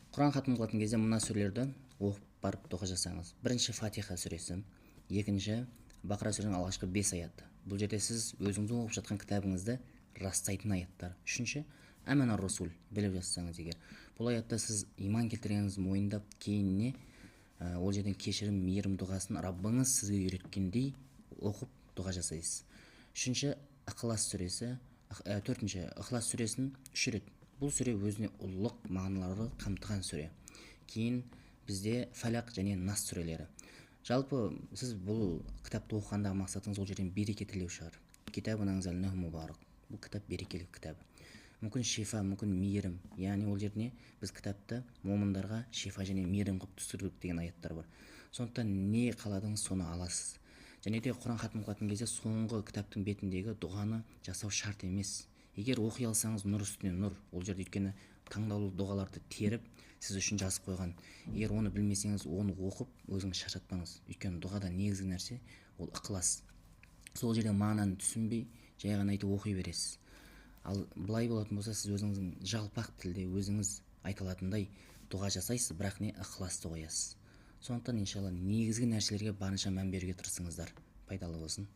Құран хатым қылатын кезде мына сүрелерді оқып барып дұға жасаңыз. Бірінші Фатиха сүресі, екінші Бақара сүресінің алғашқы 5 аяты. Бұл жерде сіз өзіңіздің оқып жатқан кітабыңызды растайтын аяттар. Үшінші Әмәна Расул біліп жазсаңыз егер. Бұл аятта сіз иман келтіргеніңізді мойындап, кейінне ол жерден кешірім, мейірім дұғасын Раббыңыз сізге үйреткендей оқып дұға жасайсыз. Үшінші Ықылас сүресі, төртінші Ықылас сүресін 3 рет. Бұл сүре өзіне ұлылық мағыналарды қамтыған сүре. Кейін бізде Фәлақ және Нас сүрелері. Жалпы сіз бұл кітапты оқығандағы мақсатыңыз ол жерден береке тілеу шығар. Китабун анзалнаху мубарак. Бұл кітап берекелі кітап. Мүмкін шифа, мүмкін мейірім. Яғни ол жерде біз кітапты момындарға шифа және мейірім қылып түсірдік деген аяттар бар. Сондықтан не қаладыңыз соны аласыз. Және де Құран хатым қылатын кезде соңғы кітаптың бетіндегі дұғаны жасау шарт емес. Егер оқи алсаңыз нұр үстіне нұр. Ол жерде өйткені таңдаулы дұғаларды теріп сіз үшін жазып қойған. Егер оны білмесеңіз, оны оқып өзіңіз шаршатпаңыз. Өйткені дұғада негізгі нәрсе ол ықылас. Сол жерде мағынаны түсінбей, жай ғана айтып оқи бересіз. Ал былай болатын болса, сіз өзіңіздің жалпақ тілде өзіңіз айта алатындай дұға жасайсыз, бірақ не ықыласты қоясыз. Сондықтан иншалла негізгі нәрселерге барынша мән беруге тырысыңыздар. Пайдалы болсын.